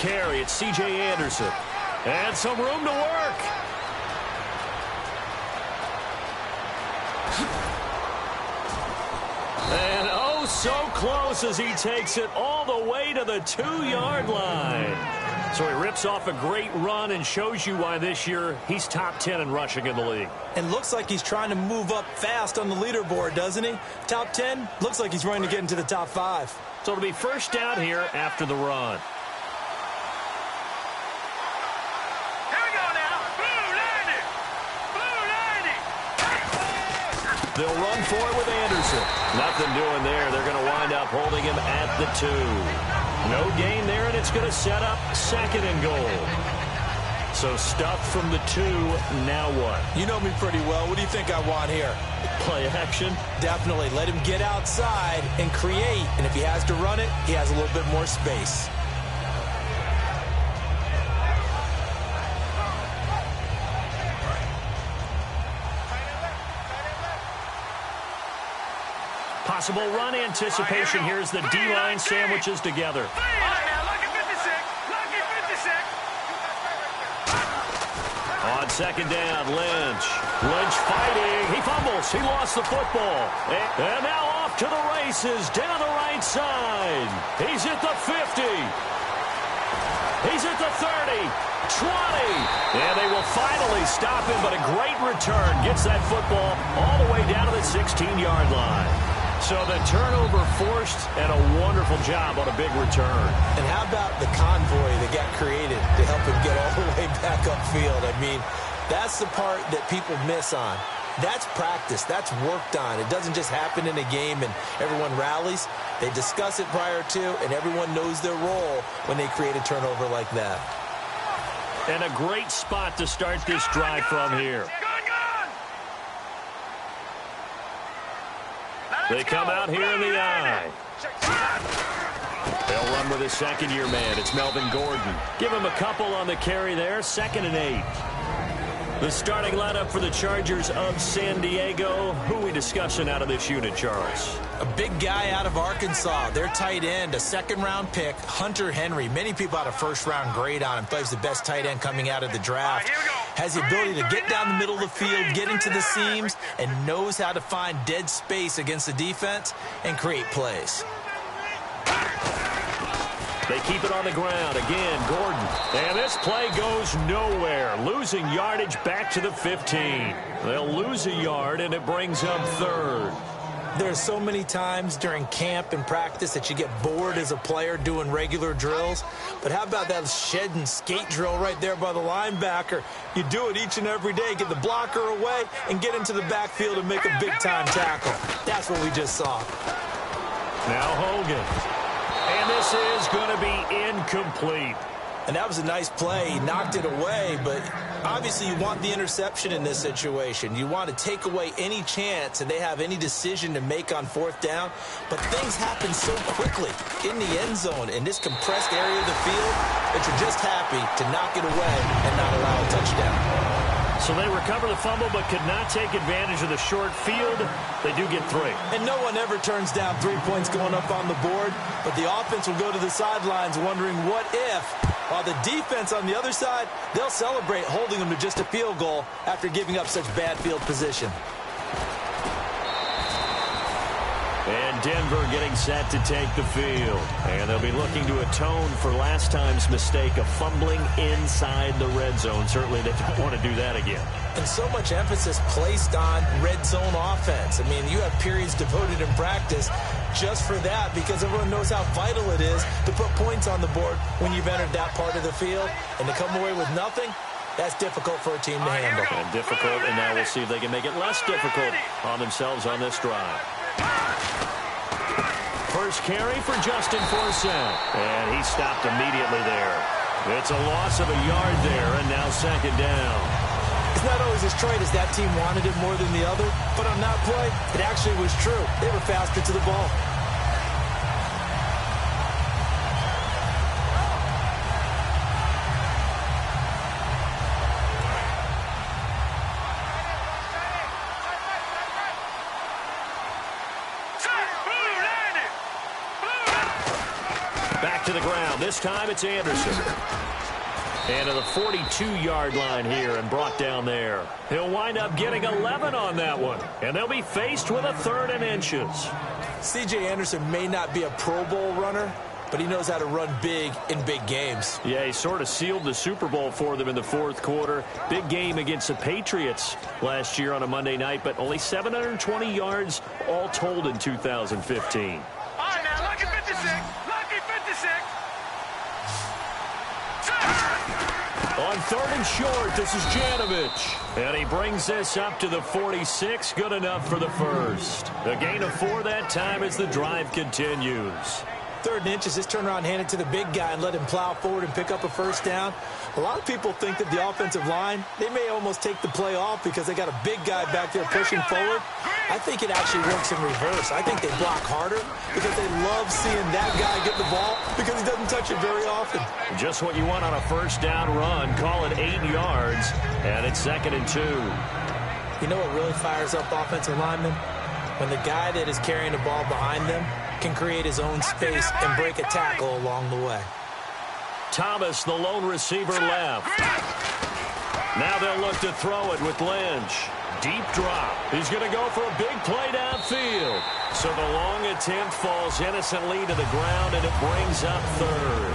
carry. It's C.J. Anderson. And some room to work. And oh, so close as he takes it all the way to the 2-yard line. So he rips off a great run and shows you why this year he's top 10 in rushing in the league. And looks like he's trying to move up fast on the leaderboard, doesn't he? Top 10, looks like he's running to get into the top 5. So it'll be first down here after the run. They'll run for it with Anderson. Nothing doing there. They're going to wind up holding him at the 2. No gain there, and it's going to set up 2nd and goal. So stuffed from the 2. Now what? You know me pretty well. What do you think I want here? Play action? Definitely. Let him get outside and create. And if he has to run it, he has a little bit more space. Possible run anticipation. Here's the D-line sandwiches together. On 2nd down, Lynch. Lynch fighting. He fumbles. He lost the football. And now off to the races down the right side. He's at the 50. He's at the 30. 20. And they will finally stop him, but a great return. Gets that football all the way down to the 16-yard line. So the turnover forced, and a wonderful job on a big return. And how about the convoy that got created to help him get all the way back upfield? I mean, that's the part that people miss on. That's practice. That's worked on. It doesn't just happen in a game and everyone rallies. They discuss it prior to, and everyone knows their role when they create a turnover like that. And a great spot to start this drive from here. They come out here in the eye. They'll run with his 2nd-year man. It's Melvin Gordon. Give him a couple on the carry there. 2nd and 8. The starting lineup for the Chargers of San Diego. Who are we discussing out of this unit, Charles? A big guy out of Arkansas. Their tight end, a 2nd-round pick, Hunter Henry. Many people had a 1st-round grade on him. Thought he was the best tight end coming out of the draft. Has the ability to get down the middle of the field, get into the seams, and knows how to find dead space against the defense and create plays. They keep it on the ground. Again, Gordon. And this play goes nowhere. Losing yardage back to the 15. They'll lose a yard, and it brings up 3rd. There's so many times during camp and practice that you get bored as a player doing regular drills. But how about that shed and skate drill right there by the linebacker? You do it each and every day. Get the blocker away and get into the backfield and make a big-time tackle. That's what we just saw. Now Hogan. And this is going to be incomplete. And that was a nice play. He knocked it away, but obviously you want the interception in this situation. You want to take away any chance and they have any decision to make on 4th down. But things happen so quickly in the end zone in this compressed area of the field that you're just happy to knock it away and not allow a touchdown. So they recover the fumble but could not take advantage of the short field. They do get 3. And no one ever turns down 3 points going up on the board, but the offense will go to the sidelines wondering what if. While the defense on the other side, they'll celebrate holding them to just a field goal after giving up such bad field position. And Denver getting set to take the field. And they'll be looking to atone for last time's mistake of fumbling inside the red zone. Certainly they don't want to do that again. And so much emphasis placed on red zone offense. I mean, you have periods devoted in practice just for that because everyone knows how vital it is to put points on the board when you've entered that part of the field. And to come away with nothing, that's difficult for a team to handle. And difficult, and now we'll see if they can make it less difficult on themselves on this drive. First carry for Justin Forsett. And he stopped immediately there. It's a loss of a yard there, and now 2nd down. It's not always as straight as that team wanted it more than the other, but on that play, it actually was true. They were faster to the ball. to the ground. This time it's Anderson. And to the 42-yard line here and brought down there. He'll wind up getting 11 on that one. And they'll be faced with a 3rd and inches. C.J. Anderson may not be a Pro Bowl runner, but he knows how to run big in big games. Yeah, he sort of sealed the Super Bowl for them in the 4th quarter. Big game against the Patriots last year on a Monday night, but only 720 yards all told in 2015. All right, now, lucky 56. Lucky 56. On 3rd and short, this is Janovich. And he brings this up to the 46. Good enough for the first. A gain of 4 that time as the drive continues. 3rd and inches, just turn around, hand it to the big guy, and let him plow forward and pick up a first down. A lot of people think that the offensive line, they may almost take the play off because they got a big guy back there pushing forward. I think it actually works in reverse. I think they block harder because they love seeing that guy get the ball because he doesn't touch it very often. Just what you want on a first down run. Call it 8 yards, and it's 2nd and 2. You know what really fires up offensive linemen? When the guy that is carrying the ball behind them can create his own space and break a tackle along the way. Thomas, the lone receiver, left. Now they'll look to throw it with Lynch. Deep drop. He's going to go for a big play downfield. So the long attempt falls innocently to the ground, and it brings up 3rd.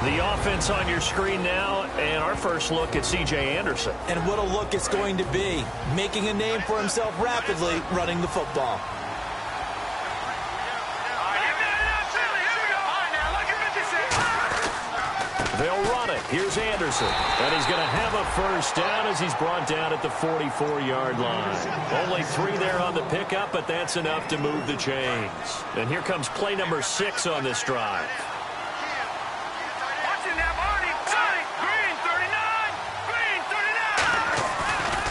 The offense on your screen now, and our first look at C.J. Anderson. And what a look it's going to be, making a name for himself rapidly running the football. They'll run it. Here's Anderson. And he's going to have a first down as he's brought down at the 44-yard line. Only 3 there on the pickup, but that's enough to move the chains. And here comes play number 6 on this drive.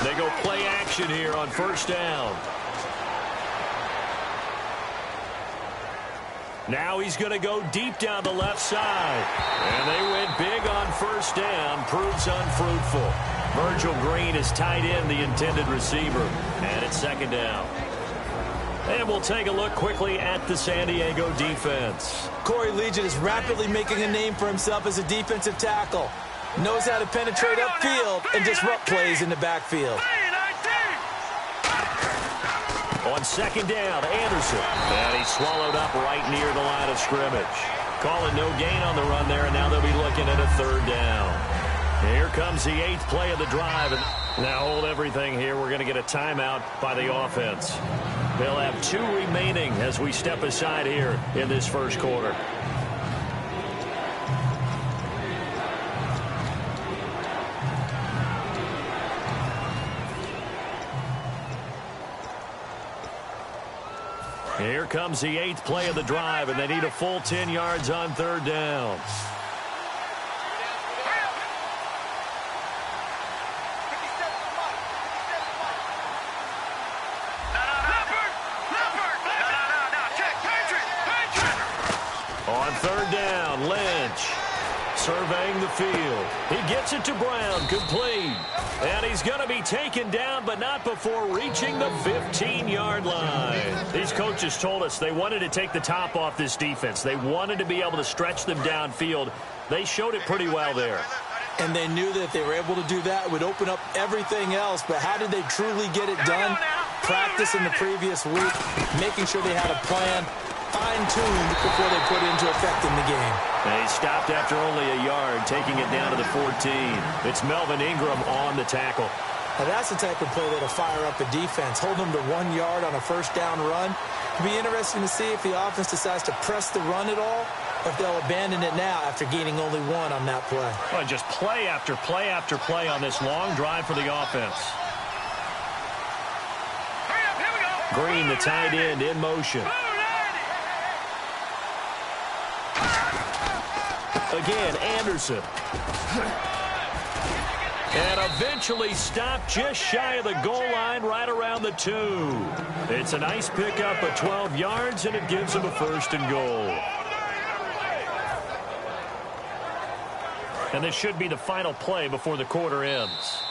They go play action here on first down. Now he's going to go deep down the left side. And they went big on first down. Proves unfruitful. Virgil Green is tied in, the intended receiver. And it's 2nd down. And we'll take a look quickly at the San Diego defense. Corey Legion is rapidly making a name for himself as a defensive tackle. Knows how to penetrate upfield and disrupt plays in the backfield. On 2nd down, Anderson. And he's swallowed up right near the line of scrimmage. Calling no gain on the run there, and now they'll be looking at a 3rd down. Here comes the 8th play of the drive. And now hold everything here. We're going to get a timeout by the offense. They'll have 2 remaining as we step aside here in this first quarter. Here comes the 8th play of the drive, and they need a full 10 yards on 3rd down. On 3rd down, Lynch surveying the field. He gets it to Brown, complete. And he's going to be taken down, but not before reaching the 15-yard line. These coaches told us they wanted to take the top off this defense. They wanted to be able to stretch them downfield. They showed it pretty well there. And they knew that if they were able to do that, it would open up everything else. But how did they truly get it done? Practice in the previous week, making sure they had a plan, fine-tuned before they put into effect in the game. They stopped after only a yard, taking it down to the 14. It's Melvin Ingram on the tackle. Now that's the type of play that'll fire up a defense. Hold them to 1 yard on a first down run. It'll be interesting to see if the offense decides to press the run at all, or if they'll abandon it now after gaining only 1 on that play. Well, just play after play after play on this long drive for the offense. Green, the tight end, in motion. Again, Anderson. And eventually stopped just shy of the goal line right around the 2. It's a nice pickup of 12 yards, and it gives them a 1st and goal. And this should be the final play before the quarter ends.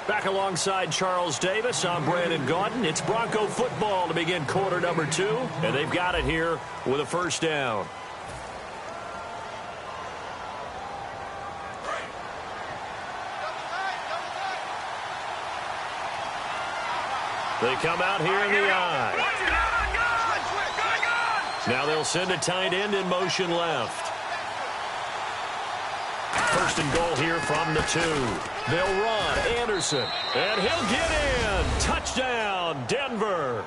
Back alongside Charles Davis, I'm Brandon Gaudin. It's Bronco football to begin quarter number 2, and they've got it here with a first down. They come out here in the I. Now they'll send a tight end in motion left. First and goal here from the 2. They'll run. Anderson. And he'll get in. Touchdown, Denver.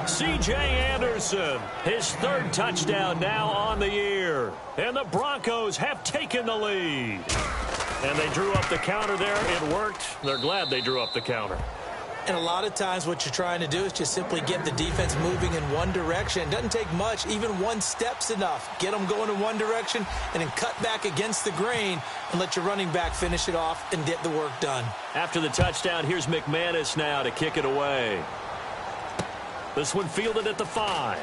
C.J. Anderson, his 3rd touchdown now on the year. And the Broncos have taken the lead. And they drew up the counter there. It worked. They're glad they drew up the counter. And a lot of times what you're trying to do is just simply get the defense moving in one direction. It doesn't take much. Even one step's enough. Get them going in one direction and then cut back against the grain and let your running back finish it off and get the work done. After the touchdown, here's McManus now to kick it away. This one fielded at the 5.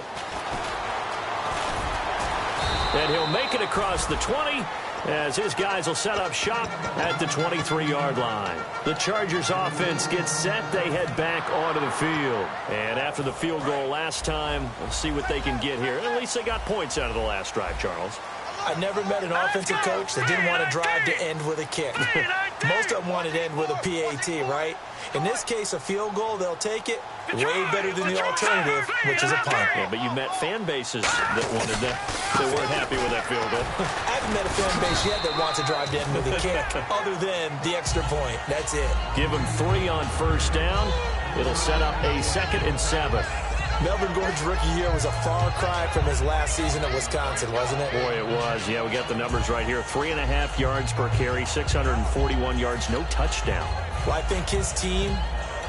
And he'll make it across the 20 as his guys will set up shop at the 23-yard line. The Chargers offense gets set. They head back onto the field. And after the field goal last time, we'll see what they can get here. At least they got points out of the last drive, Charles. I've never met an offensive coach that didn't want to drive to end with a kick. Most of them wanted to end with a PAT, right? In this case, a field goal, they'll take it. Way better than the alternative, which is a punt. Yeah, but you met fan bases that wanted that, that weren't happy with that field goal. I haven't met a fan base yet that wants to drive to end with a kick, other than the extra point. That's it. Give them 3 on first down. It'll set up a 2nd and 7. Melvin Gordon's rookie year was a far cry from his last season at Wisconsin, wasn't it? Boy, it was. Yeah, we got the numbers right here. 3.5 yards per carry, 641 yards, no touchdown. Well, I think his team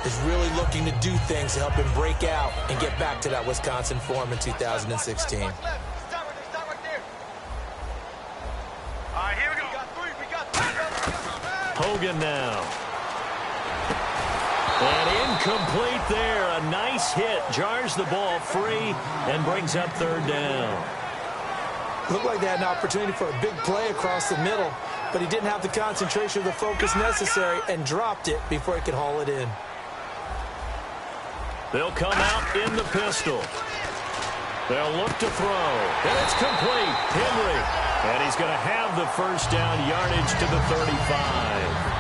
is really looking to do things to help him break out and get back to that Wisconsin form in 2016. All right, here we go. Hogan now. And incomplete there. A nice hit. Jars the ball free and brings up 3rd down. Looked like they had an opportunity for a big play across the middle, but he didn't have the concentration or the focus necessary and dropped it before he could haul it in. They'll come out in the pistol. They'll look to throw. And it's complete. Henry. And he's going to have the first down, yardage to the 35.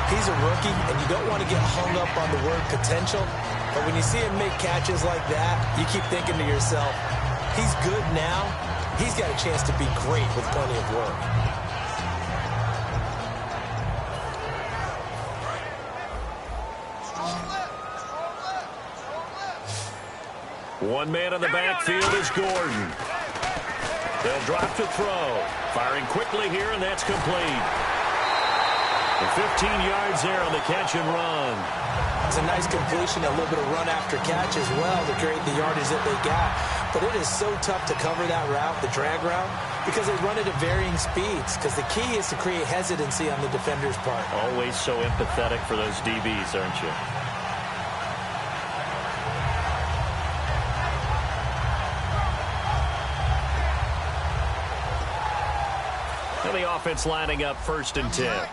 He's a rookie, and you don't want to get hung up on the word potential. But when you see him make catches like that, you keep thinking to yourself, he's good now. He's got a chance to be great with plenty of work. One man in the backfield is Gordon. They'll drop to throw. Firing quickly here, and that's complete. And 15 yards there on the catch and run. It's a nice completion, a little bit of run after catch as well to create the yardage that they got. But it is so tough to cover that route, the drag route, because they run it at varying speeds. Because the key is to create hesitancy on the defender's part. Always so empathetic for those DBs, aren't you? And the offense lining up 1st and 10.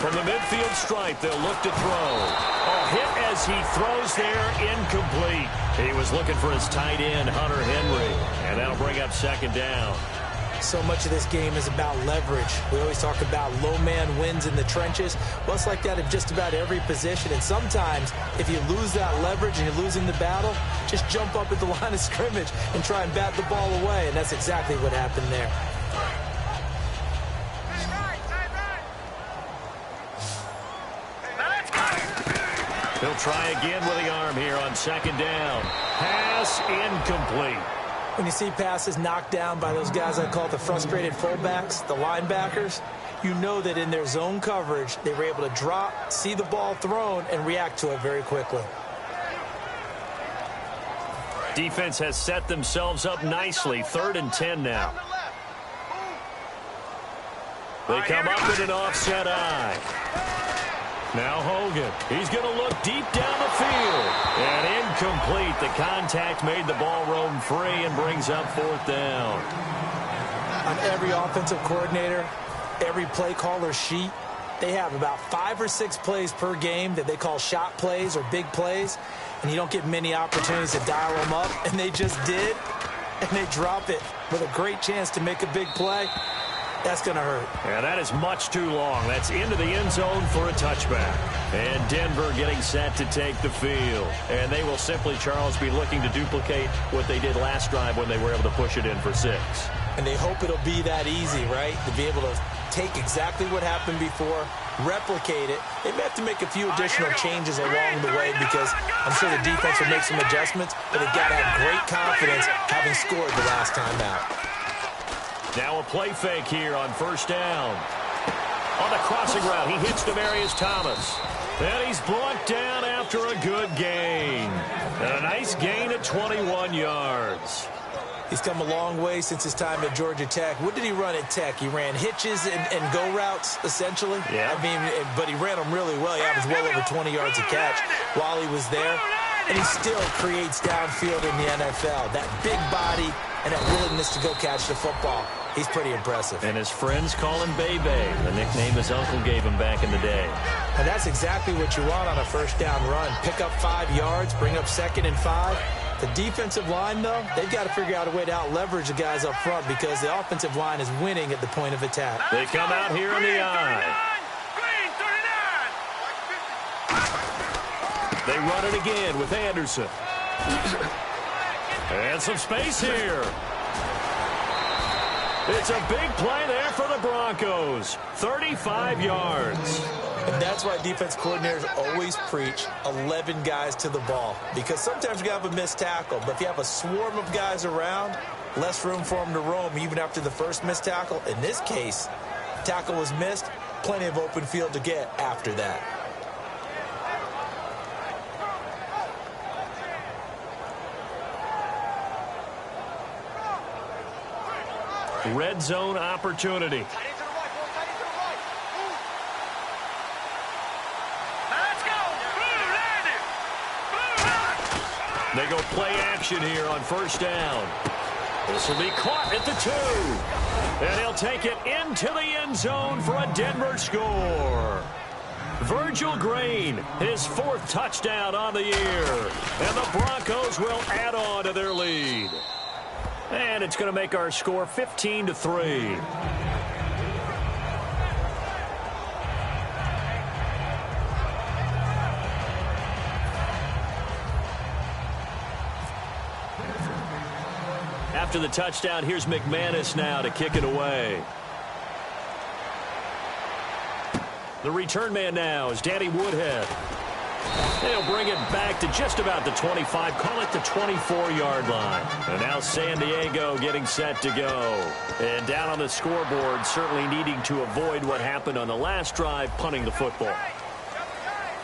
From the midfield stripe, they'll look to throw. Oh, hit as he throws there, incomplete. He was looking for his tight end, Hunter Henry, and that'll bring up 2nd down. So much of this game is about leverage. We always talk about low man wins in the trenches. Well, it's like that in just about every position. And sometimes, if you lose that leverage and you're losing the battle, just jump up at the line of scrimmage and try and bat the ball away. And that's exactly what happened there. He'll try again with the arm here on 2nd down. Pass incomplete. When you see passes knocked down by those guys I call the frustrated fullbacks, the linebackers, you know that in their zone coverage, they were able to drop, see the ball thrown, and react to it very quickly. Defense has set themselves up nicely. 3rd and 10 now. They come up with an offset eye. Now Hogan. He's going to look deep down the field. And incomplete. The contact made the ball roam free and brings up 4th down. On every offensive coordinator, every play caller sheet, they have about 5 or 6 plays per game that they call shot plays or big plays. And you don't get many opportunities to dial them up. And they just did. And they drop it with a great chance to make a big play. That's going to hurt. Yeah, that is much too long. That's into the end zone for a touchback. And Denver getting set to take the field. And they will simply, Charles, be looking to duplicate what they did last drive when they were able to push it in for 6. And they hope it'll be that easy, right? To be able to take exactly what happened before, replicate it. They may have to make a few additional changes along the way because I'm sure the defense will make some adjustments, but they've got to have great confidence having scored the last time out. Now a play fake here on first down. On the crossing route, he hits Demaryius Thomas. And he's brought down after a good gain. And a nice gain at 21 yards. He's come a long way since his time at Georgia Tech. What did he run at Tech? He ran hitches and go routes, essentially. Yeah. I mean, but he ran them really well. He averaged well over 20 yards a catch while he was there. And he still creates downfield in the NFL. That big body and that willingness to go catch the football. He's pretty impressive. And his friends call him Bebe, the nickname his uncle gave him back in the day. And that's exactly what you want on a first down run. Pick up 5 yards, bring up 2nd and 5. The defensive line, though, they've got to figure out a way to out-leverage the guys up front because the offensive line is winning at the point of attack. They come out here in the eye. They run it again with Anderson. And some space here. It's a big play there for the Broncos. 35 yards. And that's why defense coordinators always preach 11 guys to the ball. Because sometimes you have a missed tackle, but if you have a swarm of guys around, less room for them to roam even after the first missed tackle. In this case, tackle was missed, plenty of open field to get after that. Red zone opportunity. They go play action here on first down. This will be caught at the 2. And he'll take it into the end zone for a Denver score. Virgil Green, his 4th touchdown on the year. And the Broncos will add on to their lead. And it's going to make our score 15-3. After the touchdown, here's McManus now to kick it away. The return man now is Danny Woodhead. They'll bring it back to just about the 25, call it the 24-yard line. And now San Diego getting set to go. And down on the scoreboard, certainly needing to avoid what happened on the last drive, punting the football.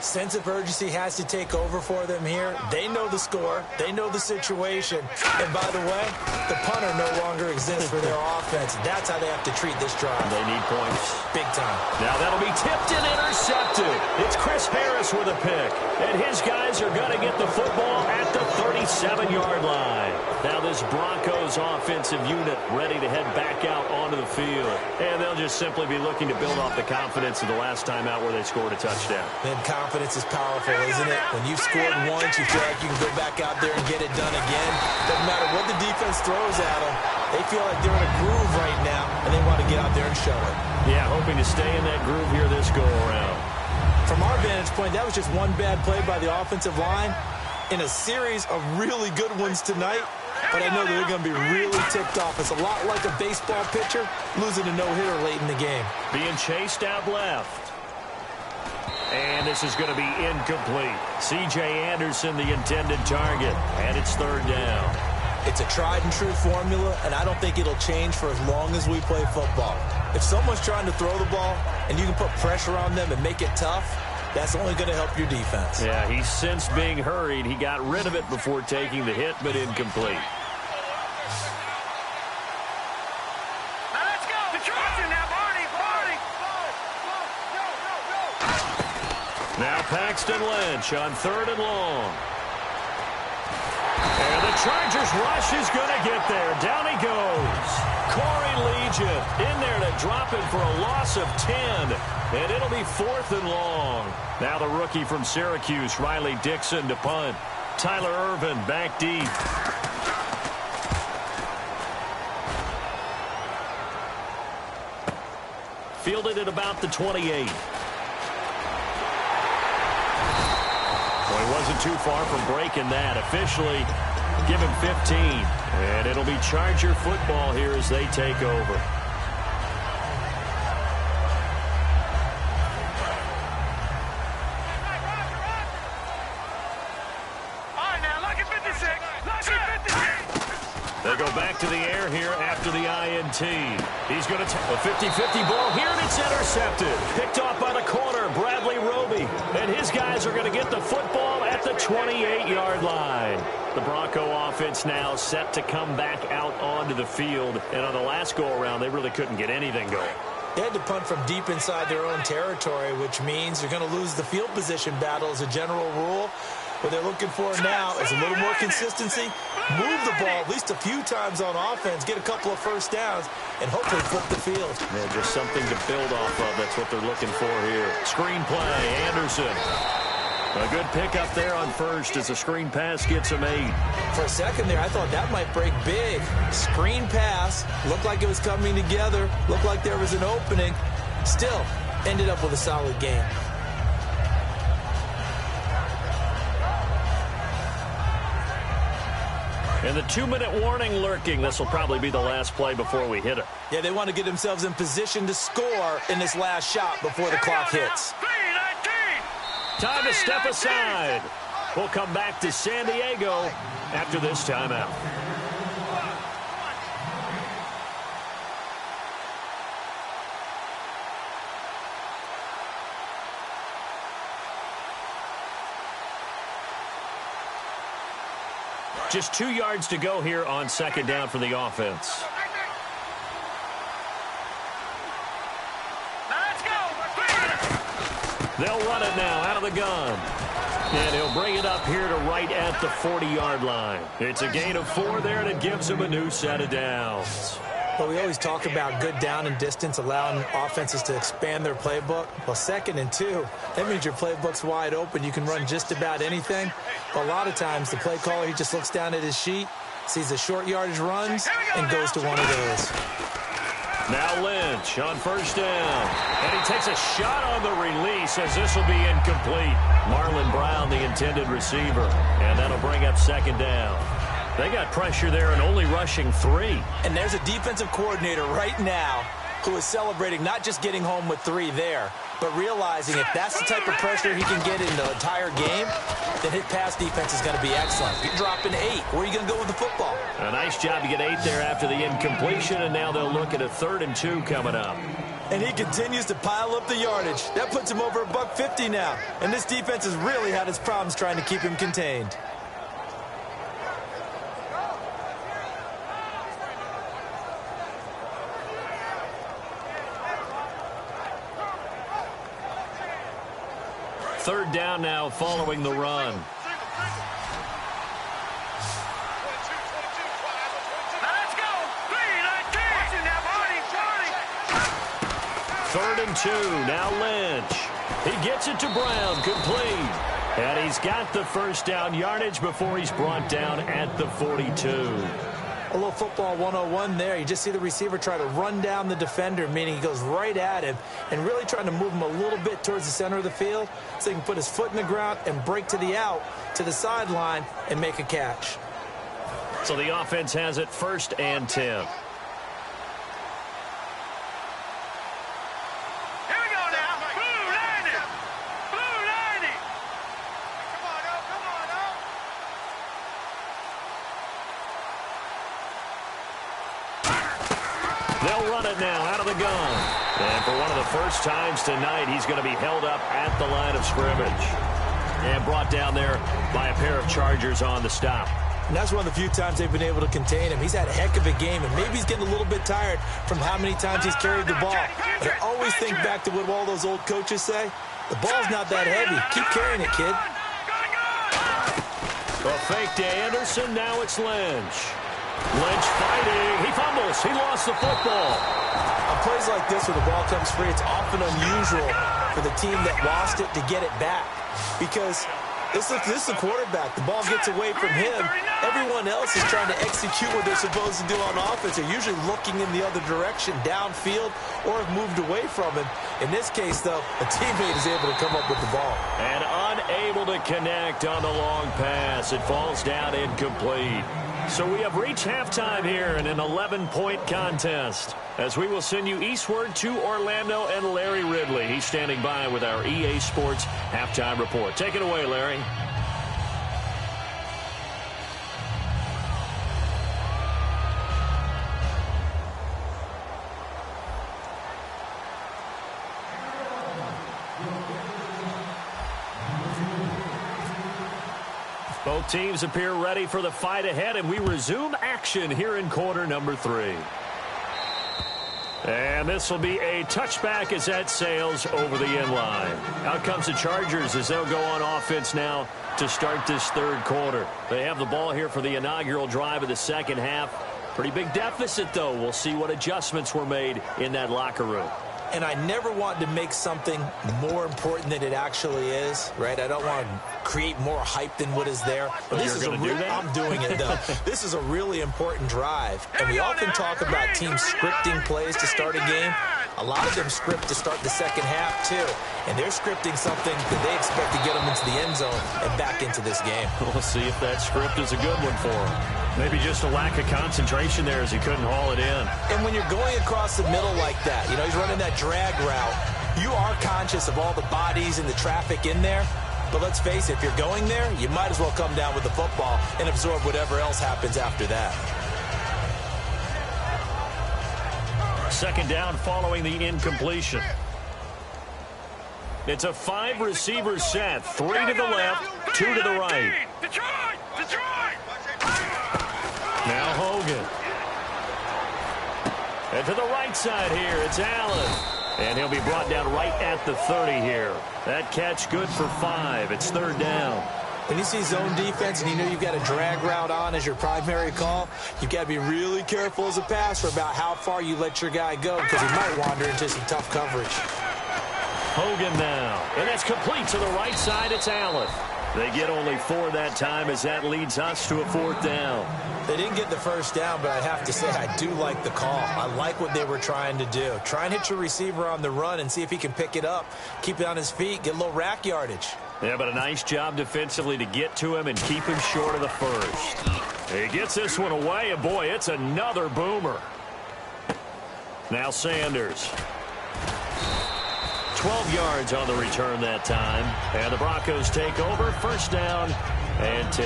Sense of urgency has to take over for them here. They know the score. They know the situation. And by the way, the punter no longer exists for their offense. That's how they have to treat this drive. They need points. Big time. Now that'll be tipped and intercepted. It's Chris Harris with a pick. And his guys are going to get the football at the 37-yard line. Now this Broncos offensive unit ready to head back out onto the field. And they'll just simply be looking to build off the confidence of the last time out where they scored a touchdown. Then confidence is powerful, isn't it? When you've scored once, you feel like you can go back out there and get it done again. Doesn't matter what the defense throws at them. They feel like they're in a groove right now, and they want to get out there and show it. Yeah, hoping to stay in that groove here this go-around. From our vantage point, that was just one bad play by the offensive line in a series of really good ones tonight. But I know that they're going to be really ticked off. It's a lot like a baseball pitcher losing a no-hitter late in the game. Being chased out left. And this is going to be incomplete. C.J. Anderson, the intended target. And it's 3rd down. It's a tried-and-true formula, and I don't think it'll change for as long as we play football. If someone's trying to throw the ball and you can put pressure on them and make it tough, that's only going to help your defense. Yeah, he's since being hurried. He got rid of it before taking the hit, but incomplete. Now let's go. Patrolling now, Barney. Now Paxton Lynch on 3rd and long. And the Chargers rush is going to get there. Down he goes. Corey Legion in there to drop him for a loss of 10. And it'll be 4th and long. Now the rookie from Syracuse, Riley Dixon, to punt. Tyler Irvin back deep. fielded at about the 28. Well, he wasn't too far from breaking that. Officially, give him 15. And it'll be Charger football here as they take over. They go back to the air here after the INT. He's going to take a 50-50 ball here, and it's intercepted. Picked off by the corner, Bradley Roby. And his guys are going to get the football at the 28-yard line. The Bronco offense now set to come back out onto the field. And on the last go-around, they really couldn't get anything going. They had to punt from deep inside their own territory, which means you're going to lose the field position battle as a general rule. What they're looking for now is a little more consistency, move the ball at least a few times on offense, get a couple of first downs, and hopefully flip the field. Yeah, just something to build off of. That's what they're looking for here. Screen play, Anderson. A good pickup there on first as the screen pass gets him 8. For a second there, I thought that might break big. Screen pass, looked like it was coming together, looked like there was an opening. Still, ended up with a solid game. And the 2-minute warning lurking. This will probably be the last play before we hit it. Yeah, they want to get themselves in position to score in this last shot before the clock hits. Time to step aside. We'll come back to San Diego after this timeout. Just 2 yards to go here on second down for the offense. They'll run it now out of the gun. And he'll bring it up here to right at the 40-yard line. It's a gain of 4 there, and it gives him a new set of downs. Well, we always talk about good down and distance, allowing offenses to expand their playbook. Well, 2nd and 2, that means your playbook's wide open. You can run just about anything. But a lot of times, the play caller, he just looks down at his sheet, sees the short yardage runs, and goes to one of those. Now Lynch on first down. And he takes a shot on the release as this will be incomplete. Marlon Brown, the intended receiver. And that'll bring up second down. They got pressure there and only rushing 3. And there's a defensive coordinator right now who is celebrating not just getting home with 3 there, but realizing if that's the type of pressure he can get in the entire game, then his pass defense is going to be excellent. You're dropping 8. Where are you going to go with the football? A nice job to get 8 there after the incompletion, and now they'll look at a 3rd and 2 coming up. And he continues to pile up the yardage. That puts him over $150 now. And this defense has really had its problems trying to keep him contained. Third down now following the run. Third and 2. Now Lynch. He gets it to Brown. Complete. And he's got the first down yardage before he's brought down at the 42. A little football 101 there. You just see the receiver try to run down the defender, meaning he goes right at him and really trying to move him a little bit towards the center of the field so he can put his foot in the ground and break to the out, to the sideline, and make a catch. So the offense has it 1st and 10. They'll run it now out of the gun. And for one of the first times tonight, he's going to be held up at the line of scrimmage. And brought down there by a pair of Chargers on the stop. And that's one of the few times they've been able to contain him. He's had a heck of a game, and maybe he's getting a little bit tired from how many times he's carried the ball. But I always think back to what all those old coaches say. The ball's not that heavy. Keep carrying it, kid. A fake to Anderson. Now it's Lynch. Lynch fighting. He fumbles. He lost the football. On plays like this where the ball comes free, it's often unusual for the team that lost it to get it back. Because This is the quarterback. The ball gets away from him. Everyone else is trying to execute what they're supposed to do on offense. They're usually looking in the other direction, downfield, or have moved away from him. In this case, though, a teammate is able to come up with the ball. And unable to connect on the long pass. It falls down incomplete. So we have reached halftime here in an 11-point contest, as we will send you eastward to Orlando and Larry Ridley. He's standing by with our EA Sports halftime report. Take it away, Larry. Both teams appear ready for the fight ahead, and we resume action here in quarter number 3. And this will be a touchback as that sails over the end line. Out comes the Chargers as they'll go on offense now to start this third quarter. They have the ball here for the inaugural drive of the second half. Pretty big deficit, though. We'll see what adjustments were made in that locker room. And I never want to make something more important than it actually is, right? I don't want to create more hype than what is there. But this is I'm doing it, though. This is a really important drive. And we often talk about teams scripting plays to start a game. A lot of them script to start the second half, too. And they're scripting something that they expect to get them into the end zone and back into this game. We'll see if that script is a good one for them. Maybe just a lack of concentration there as he couldn't haul it in. And when you're going across the middle like that, you know, he's running that drag route, you are conscious of all the bodies and the traffic in there. But let's face it, if you're going there, you might as well come down with the football and absorb whatever else happens after that. Second down following the incompletion. It's a 5-receiver set. 3 to the left, 2 to the right. Now Hogan. And to the right side here, it's Allen. And he'll be brought down right at the 30 here. That catch good for 5. It's third down. When you see zone defense and you know you've got a drag route on as your primary call, you've got to be really careful as a passer about how far you let your guy go, because he might wander into some tough coverage. Hogan now. And that's complete to the right side. It's Allen. They get only 4 that time as that leads us to a 4th down. They didn't get the first down, but I have to say I do like the call. I like what they were trying to do. Try and hit your receiver on the run and see if he can pick it up, keep it on his feet, get a little rack yardage. Yeah, but a nice job defensively to get to him and keep him short of the first. He gets this one away, and boy, it's another boomer. Now Sanders. 12 yards on the return that time. And the Broncos take over. First down and 10.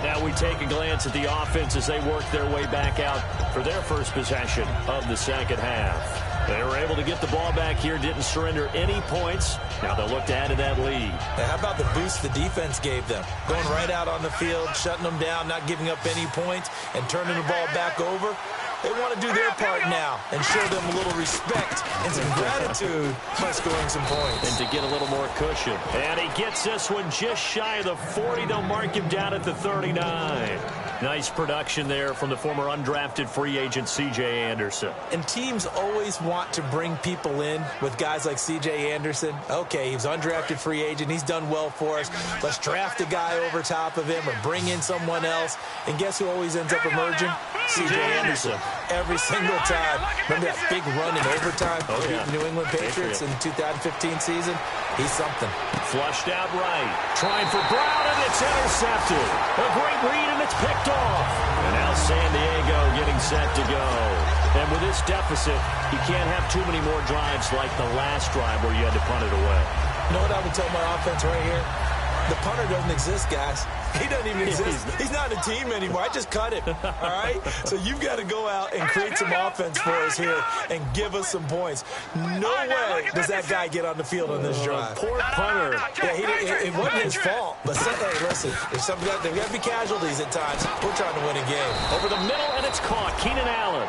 Now we take a glance at the offense as they work their way back out for their first possession of the second half. They were able to get the ball back here, didn't surrender any points. Now they'll look to add to that lead. Now, how about the boost the defense gave them? Going right out on the field, shutting them down, not giving up any points, and turning the ball back over. They want to do their part now and show them a little respect and some gratitude by scoring some points. And to get a little more cushion. And he gets this one just shy of the 40. They'll mark him down at the 39. Nice production there from the former undrafted free agent C.J. Anderson. And teams always want to bring people in with guys like C.J. Anderson. Okay, he's undrafted free agent. He's done well for us. Let's draft a guy over top of him or bring in someone else. And guess who always ends up emerging? C.J. Anderson. Every single time. Remember that big run in overtime for the New England Patriots in the 2015 season? He's something. Flushed out right. Trying for Brown, and it's intercepted. A great read, and it's picked off. And now San Diego getting set to go. And with this deficit, you can't have too many more drives like the last drive where you had to punt it away. You know what I would tell my offense right here? The punter doesn't exist, guys. He doesn't even exist. He's not a team anymore. I just cut him, all right? So you've got to go out and create some offense for us here and give us some points. No way does that guy get on the field on this drive. Poor punter. Yeah, it wasn't his fault. But hey, listen, there's got to be casualties at times. We're trying to win a game. Over the middle, and it's caught. Keenan Allen.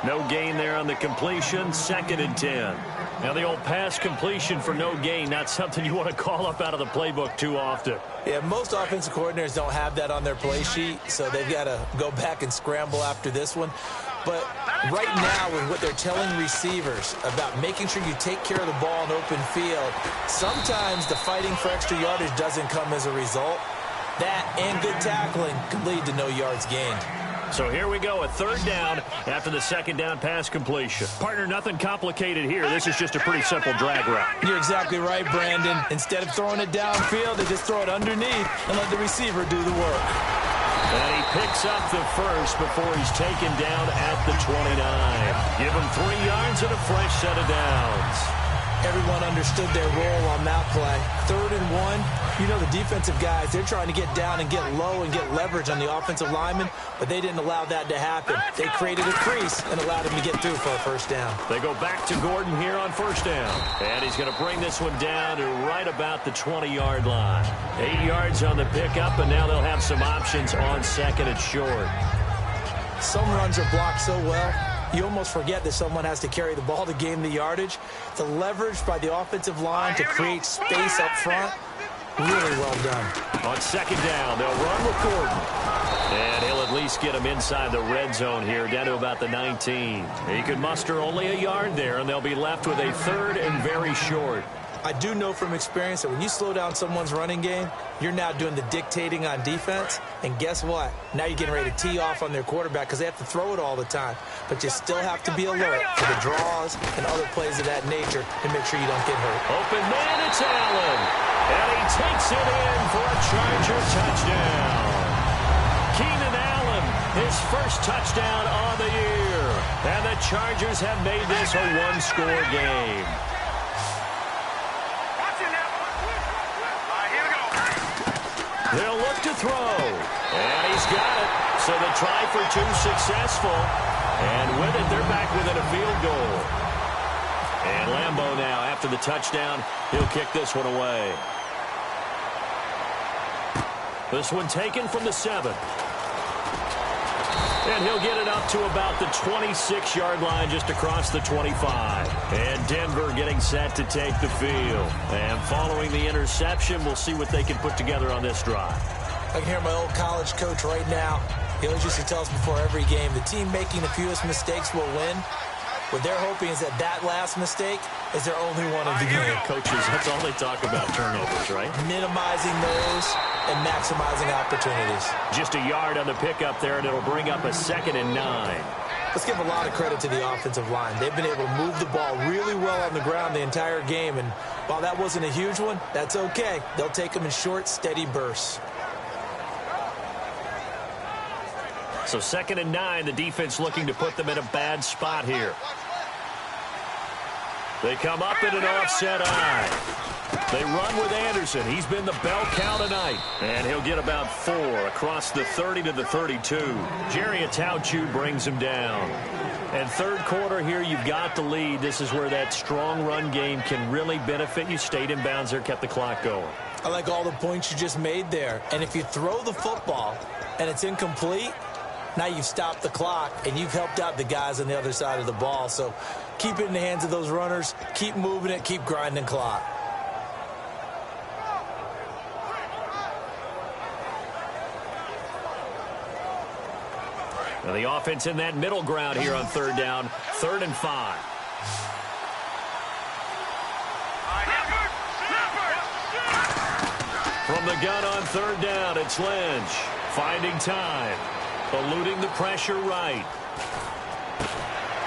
No gain there on the completion. 2nd and 10. Now the old pass completion for no gain, not something you want to call up out of the playbook too often. Yeah, most offensive coordinators don't have that on their play sheet, so they've got to go back and scramble after this one. But right now, with what they're telling receivers about making sure you take care of the ball in open field, sometimes the fighting for extra yardage doesn't come as a result. That and good tackling could lead to no yards gained. So here we go, a third down after the second down pass completion. Partner, nothing complicated here. This is just a pretty simple drag route. You're exactly right, Brandon. Instead of throwing it downfield, they just throw it underneath and let the receiver do the work. And he picks up the first before he's taken down at the 29. Give him 3 yards and a fresh set of downs. Everyone understood their role on that play. 3rd and 1. You know, the defensive guys, they're trying to get down and get low and get leverage on the offensive lineman, but they didn't allow that to happen. They created a crease and allowed him to get through for a first down. They go back to Gordon here on first down. And he's going to bring this one down to right about the 20-yard line. 8 yards on the pickup, and now they'll have some options on second and short. Some runs are blocked so well, you almost forget that someone has to carry the ball to gain the yardage. The leverage by the offensive line to create space up front, really well done. On second down, they'll run with Gordon. And he'll at least get him inside the red zone here, down to about the 19. He could muster only a yard there, and they'll be left with a 3rd and very short. I do know from experience that when you slow down someone's running game, you're now doing the dictating on defense. And guess what? Now you're getting ready to tee off on their quarterback because they have to throw it all the time. But you still have to be alert for the draws and other plays of that nature to make sure you don't get hurt. Open man, it's Allen. And he takes it in for a Charger touchdown. Keenan Allen, his first touchdown on the year. And the Chargers have made this a one-score game. They'll look to throw. And he's got it. So the try for 2 successful. And with it, they're back within a field goal. And Lambeau now, after the touchdown, he'll kick this one away. This one taken from the 7. And he'll get it up to about the 26-yard line just across the 25. And Denver getting set to take the field. And following the interception, we'll see what they can put together on this drive. I can hear my old college coach right now. He always used to tell us before every game, the team making the fewest mistakes will win. What they're hoping is that that last mistake is their only one of the game. Coaches, that's all they talk about, turnovers, right? Minimizing those and maximizing opportunities. Just a yard on the pickup there, and it'll bring up a 2nd and 9. Let's give a lot of credit to the offensive line. They've been able to move the ball really well on the ground the entire game, and while that wasn't a huge one, that's okay. They'll take them in short, steady bursts. So 2nd and 9, the defense looking to put them in a bad spot here. They come up in an offset eye. They run with Anderson. He's been the bell cow tonight. And he'll get about 4 across the 30 to the 32. Jerry Atauchu brings him down. And third quarter here, you've got the lead. This is where that strong run game can really benefit you. Stayed in bounds there, kept the clock going. I like all the points you just made there. And if you throw the football and it's incomplete, now you've stopped the clock, and you've helped out the guys on the other side of the ball. So keep it in the hands of those runners. Keep moving it. Keep grinding clock. Now the offense in that middle ground here on 3rd down. 3rd and 5. From the gun on 3rd down, it's Lynch. Finding time. Eluding the pressure right.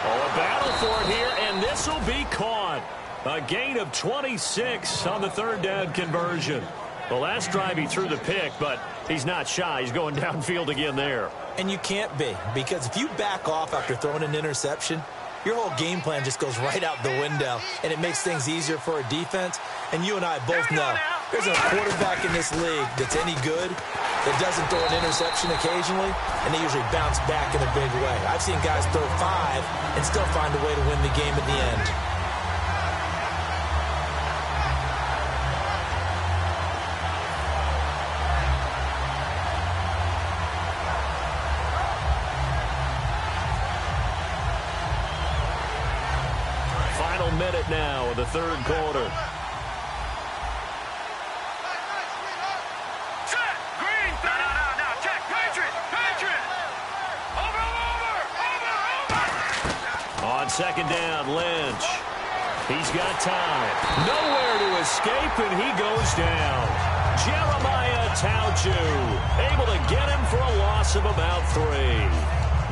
Oh, a battle for it here, and this will be caught. A gain of 26 on the 3rd down conversion. The last drive he threw the pick, but he's not shy. He's going downfield again there. And you can't be, because if you back off after throwing an interception, your whole game plan just goes right out the window, and it makes things easier for a defense. And you and I both know there's a quarterback in this league that's any good that doesn't throw an interception occasionally, and they usually bounce back in a big way. I've seen guys throw 5 and still find a way to win the game at the end. Final minute now of the 3rd quarter. On second down, Lynch. He's got time. Nowhere to escape, and he goes down. Jeremiah Tauchu able to get him for a loss of about 3.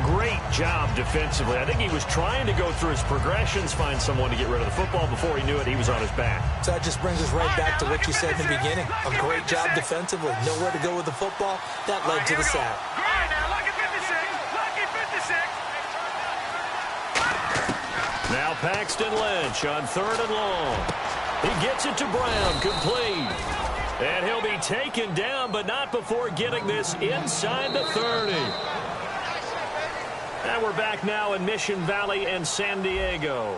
Great job defensively. I think he was trying to go through his progressions, find someone to get rid of the football. Before he knew it, he was on his back. So that just brings us right back to what you said in the beginning. A great job defensively. Nowhere to go with the football. That led to the sack. Now Paxton Lynch on 3rd and long. He gets it to Brown, complete. And he'll be taken down, but not before getting this inside the 30. And we're back now in Mission Valley and San Diego.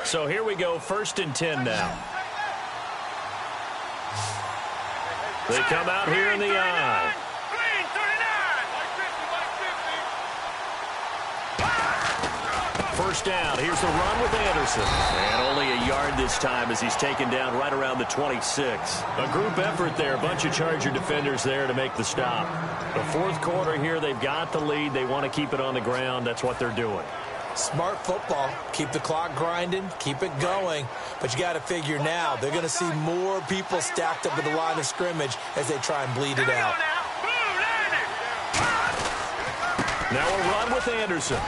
So here we go, 1st and 10 now. They come out here in the eye. First down. Here's the run with Anderson. And only a yard this time as he's taken down right around the 26. A group effort there. A bunch of Charger defenders there to make the stop. The 4th quarter here, they've got the lead. They want to keep it on the ground. That's what they're doing. Smart football. Keep the clock grinding. Keep it going. But you got to figure now they're going to see more people stacked up at the line of scrimmage as they try and bleed it out. Now a run with Anderson.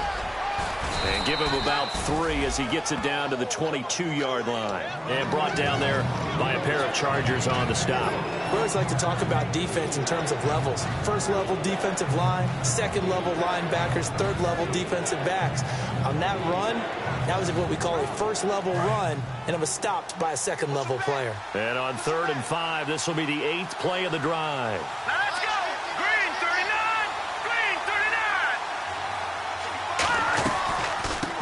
And give him about 3 as he gets it down to the 22-yard line. And brought down there by a pair of Chargers on the stop. We always like to talk about defense in terms of levels. 1st level defensive line, 2nd level linebackers, 3rd level defensive backs. On that run, that was what we call a 1st level run, and it was stopped by a 2nd level player. And on 3rd and 5, this will be the 8th play of the drive. Now let's go. Green 39. Green 39.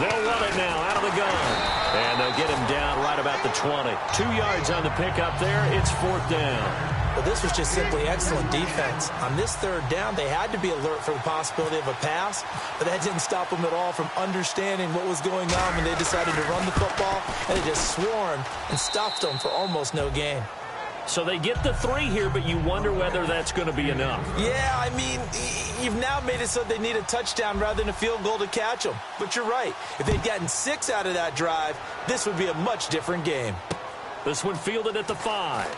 They'll run it now out of the gun. And they'll get him down right about the 20. 2 yards on the pickup there. It's 4th down. But this was just simply excellent defense. On this 3rd down, they had to be alert for the possibility of a pass, but that didn't stop them at all from understanding what was going on when they decided to run the football, and they just swarmed and stopped them for almost no gain. So they get the 3 here, but you wonder whether that's going to be enough. Yeah, I mean, you've now made it so they need a touchdown rather than a field goal to catch them. But you're right. If they'd gotten 6 out of that drive, this would be a much different game. This one fielded at the 5.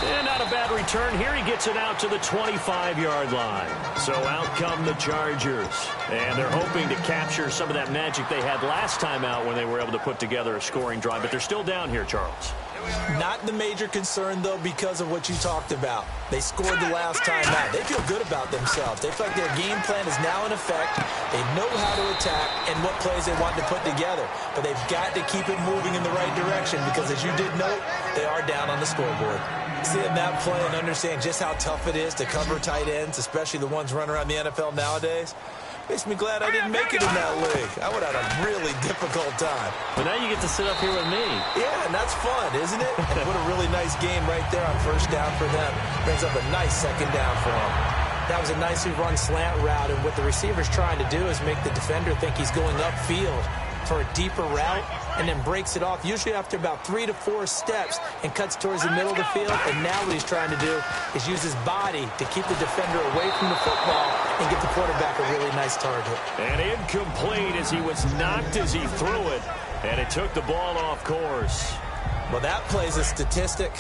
And not a bad return here. He gets it out to the 25-yard line. So out come the Chargers. And they're hoping to capture some of that magic they had last time out when they were able to put together a scoring drive. But they're still down here, Charles. Not the major concern, though, because of what you talked about. They scored the last time out. They feel good about themselves. They feel like their game plan is now in effect. They know how to attack and what plays they want to put together. But they've got to keep it moving in the right direction because, as you did note, they are down on the scoreboard. Seeing that play and understand just how tough it is to cover tight ends, especially the ones running around the NFL nowadays, makes me glad I didn't make it in that league. I would have had a really difficult time. But now you get to sit up here with me. Yeah, and that's fun, isn't it? And what a really nice game right there on 1st down for them. Brings up a nice 2nd down for them. That was a nicely run slant route, and what the receiver's trying to do is make the defender think he's going upfield for a deeper route, and then breaks it off, usually after about 3 to 4 steps, and cuts towards the middle of the field. And now what he's trying to do is use his body to keep the defender away from the football and get the quarterback a really nice target. And incomplete as he was knocked as he threw it, and it took the ball off course. Well, that plays a statistic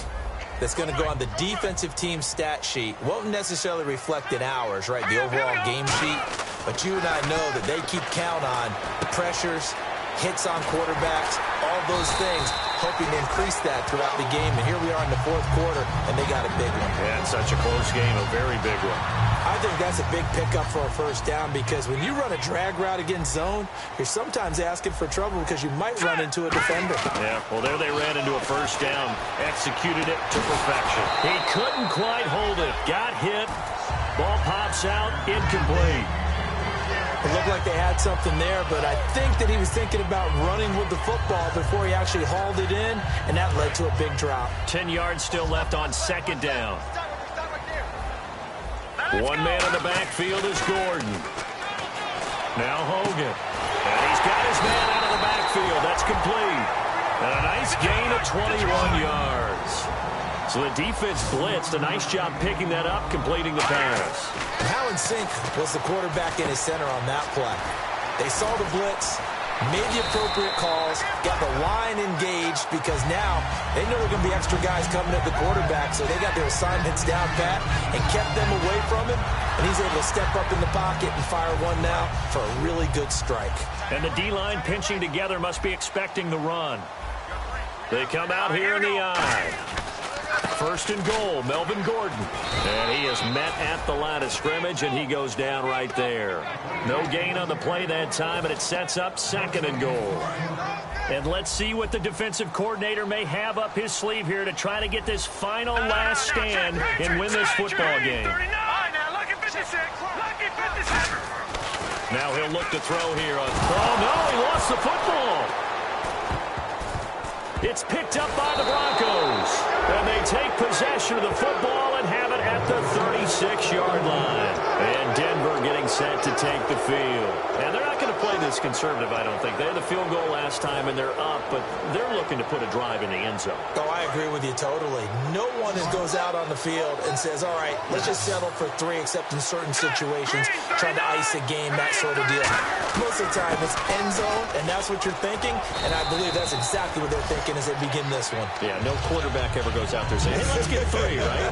that's going to go on the defensive team stat sheet. Won't necessarily reflect in ours, right, the overall game sheet. But you and I know that they keep count on pressures, hits on quarterbacks, all those things, hoping to increase that throughout the game. And here we are in the 4th quarter, and they got a big one. Yeah, it's such a close game, a very big one. I think that's a big pickup for a 1st down because when you run a drag route against zone, you're sometimes asking for trouble because you might run into a defender. Yeah, well, there they ran into a 1st down, executed it to perfection. He couldn't quite hold it, got hit, ball pops out, incomplete. It looked like they had something there, but I think that he was thinking about running with the football before he actually hauled it in, and that led to a big drop. 10 yards still left on 2nd down. One man in the backfield is Gordon. Now Hogan. And he's got his man out of the backfield. That's complete. nice gain of 21 yards. So the defense blitzed. A nice job picking that up, completing the pass. Alan Sink was the quarterback in his center on that play. They saw the blitz, made the appropriate calls, got the line engaged because now they know there are going to be extra guys coming at the quarterback, so they got their assignments down pat and kept them away from him, and he's able to step up in the pocket and fire one now for a really good strike. And the D-line pinching together must be expecting the run. They come out here in the eye. First and goal, Melvin Gordon. And he is met at the line of scrimmage, and he goes down right there. No gain on the play that time, and it sets up second and goal. And let's see what the defensive coordinator may have up his sleeve here to try to get this final last stand and win this football game. Now he'll look to throw here. Oh, no, he lost the football. It's picked up by the Broncos. And they take possession of the football and have it at the 36-yard line. And Denver getting set to take the field. And they're not going to play this conservative, I don't think. They had the field goal last time, and they're up, but they're looking to put a drive in the end zone. Oh, I agree with you totally. No one goes out on the field and says, all right, let's just settle for 3, except in certain situations, trying to ice a game, that sort of deal. Most of the time, it's end zone, and that's what you're thinking, and I believe that's exactly what they're thinking as they begin this one. Yeah, no quarterback ever goes out there saying, hey, let's get 3, right?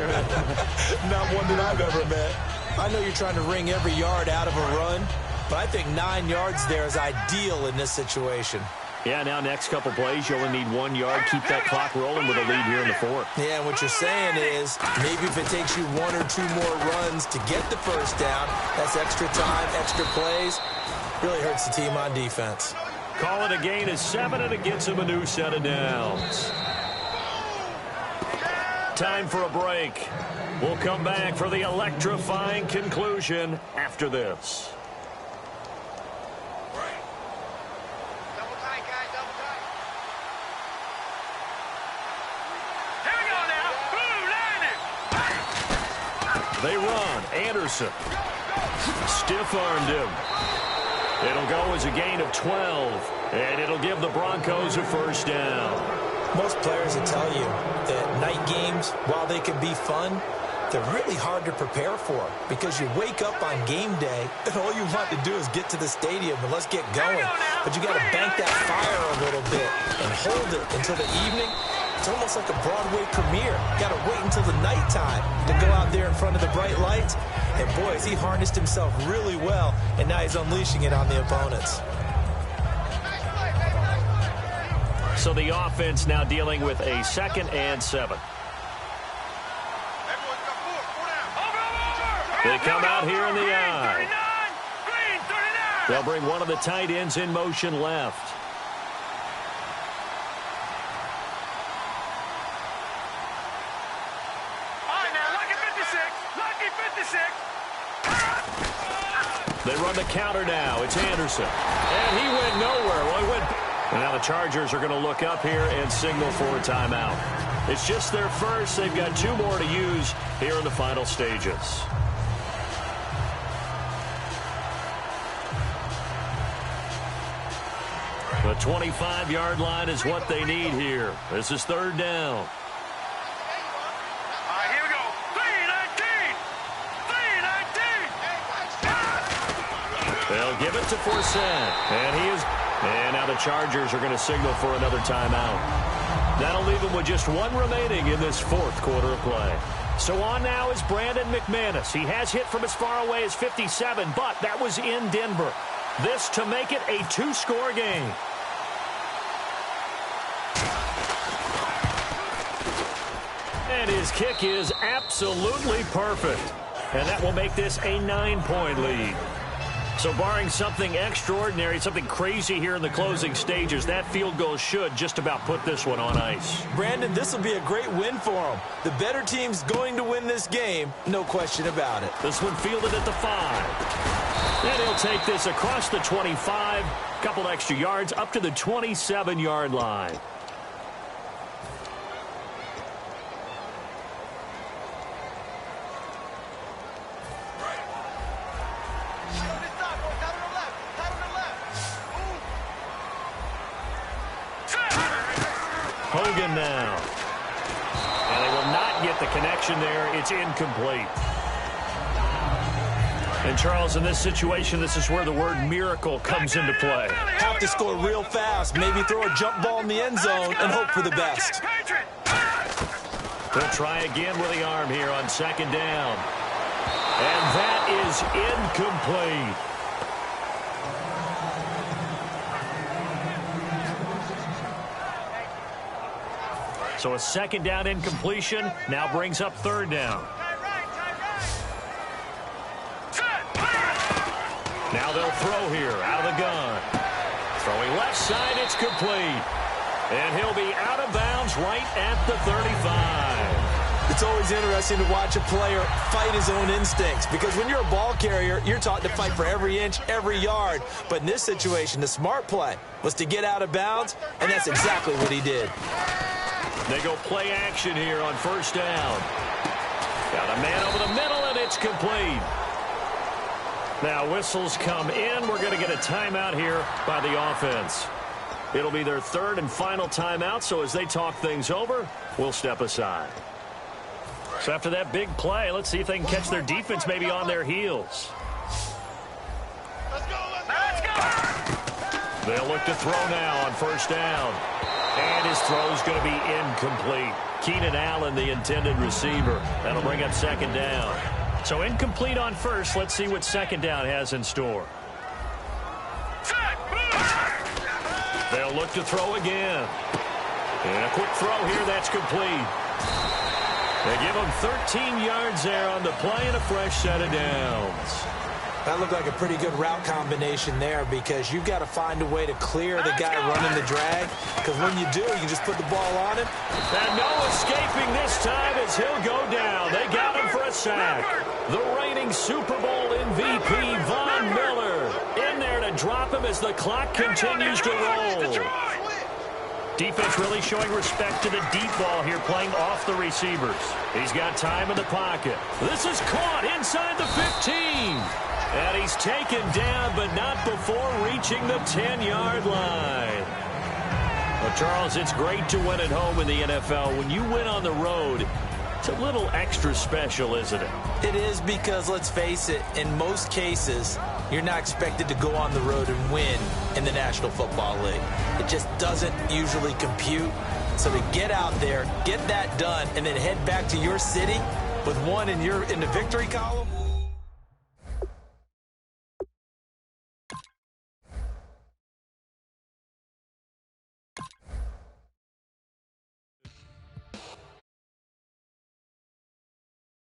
Not one that I've ever met. I know you're trying to wring every yard out of a run, but I think 9 yards there is ideal in this situation. Yeah, now next couple plays, you only need 1 yard. Keep that clock rolling with a lead here in the 4th. Yeah, and what you're saying is maybe if it takes you 1 or 2 more runs to get the first down, that's extra time, extra plays. Really hurts the team on defense. Call it a gain of 7, and it gets him a new set of downs. Time for a break. We'll come back for the electrifying conclusion after this. Double tight, guys, double tight. Here we go now. Blue, line it. They run. Anderson. Stiff-armed him. It'll go as a gain of 12, and it'll give the Broncos a first down. Most players will tell you that night games, while they can be fun, they're really hard to prepare for because you wake up on game day and all you want to do is get to the stadium and let's get going. But you got to bank that fire a little bit and hold it until the evening. It's almost like a Broadway premiere. Got to wait until the nighttime to go out there in front of the bright lights. And boy, has he harnessed himself really well, and now he's unleashing it on the opponents. So the offense now dealing with a 2nd and 7. They come out here in the eye. They'll bring one of the tight ends in motion left. They run the counter now. It's Anderson. And he went nowhere. Well, he went. And now the Chargers are going to look up here and signal for a timeout. It's just their first. They've got 2 more to use here in the final stages. The 25-yard line is what they need here. This is 3rd down. Here we go. 3-19. 3-19. They'll give it to Forsett. And he is. And now the Chargers are going to signal for another timeout. That'll leave them with just 1 remaining in this 4th quarter of play. So on now is Brandon McManus. He has hit from as far away as 57, but that was in Denver. This to make it a 2-score game. And his kick is absolutely perfect. And that will make this a 9-point lead. So barring something extraordinary, something crazy here in the closing stages, that field goal should just about put this one on ice. Brandon, this will be a great win for him. The better team's going to win this game, no question about it. This one fielded at the 5. And he'll take this across the 25, couple extra yards up to the 27-yard line. Hogan now. And they will not get the connection there. It's incomplete. And, Charles, in this situation, this is where the word miracle comes into play. Have to score real fast. Maybe throw a jump ball in the end zone and hope for the best. They'll try again with the arm here on second down. And that is incomplete. So a second down incompletion now brings up third down. Now they'll throw here out of the gun. Throwing left side, it's complete. And he'll be out of bounds right at the 35. It's always interesting to watch a player fight his own instincts, because when you're a ball carrier, you're taught to fight for every inch, every yard. But in this situation, the smart play was to get out of bounds, and that's exactly what he did. They go play action here on first down. Got a man over the middle, and it's complete. Now whistles come in. We're going to get a timeout here by the offense. It'll be their third and final timeout, so as they talk things over, we'll step aside. So after that big play, let's see if they can catch their defense maybe on their heels. Let's go. They'll look to throw now on first down. And his throw's going to be incomplete. Keenan Allen, the intended receiver. That'll bring up second down. So incomplete on first. Let's see what second down has in store. They'll look to throw again. And a quick throw here. That's complete. They give him 13 yards there on the play and a fresh set of downs. That looked like a pretty good route combination there, because you've got to find a way to clear the guy running the drag, because when you do, you just put the ball on him. And no escaping this time as he'll go down. They got him for a sack. The reigning Super Bowl MVP, Von Miller, in there to drop him as the clock continues to roll. Defense really showing respect to the deep ball here, playing off the receivers. He's got time in the pocket. This is caught inside the 15. And he's taken down, but not before reaching the 10-yard line. Well, Charles, it's great to win at home in the NFL. When you win on the road, it's a little extra special, isn't it? It is, because, let's face it, in most cases, you're not expected to go on the road and win in the National Football League. It just doesn't usually compute. So to get out there, get that done, and then head back to your city with one in the victory column,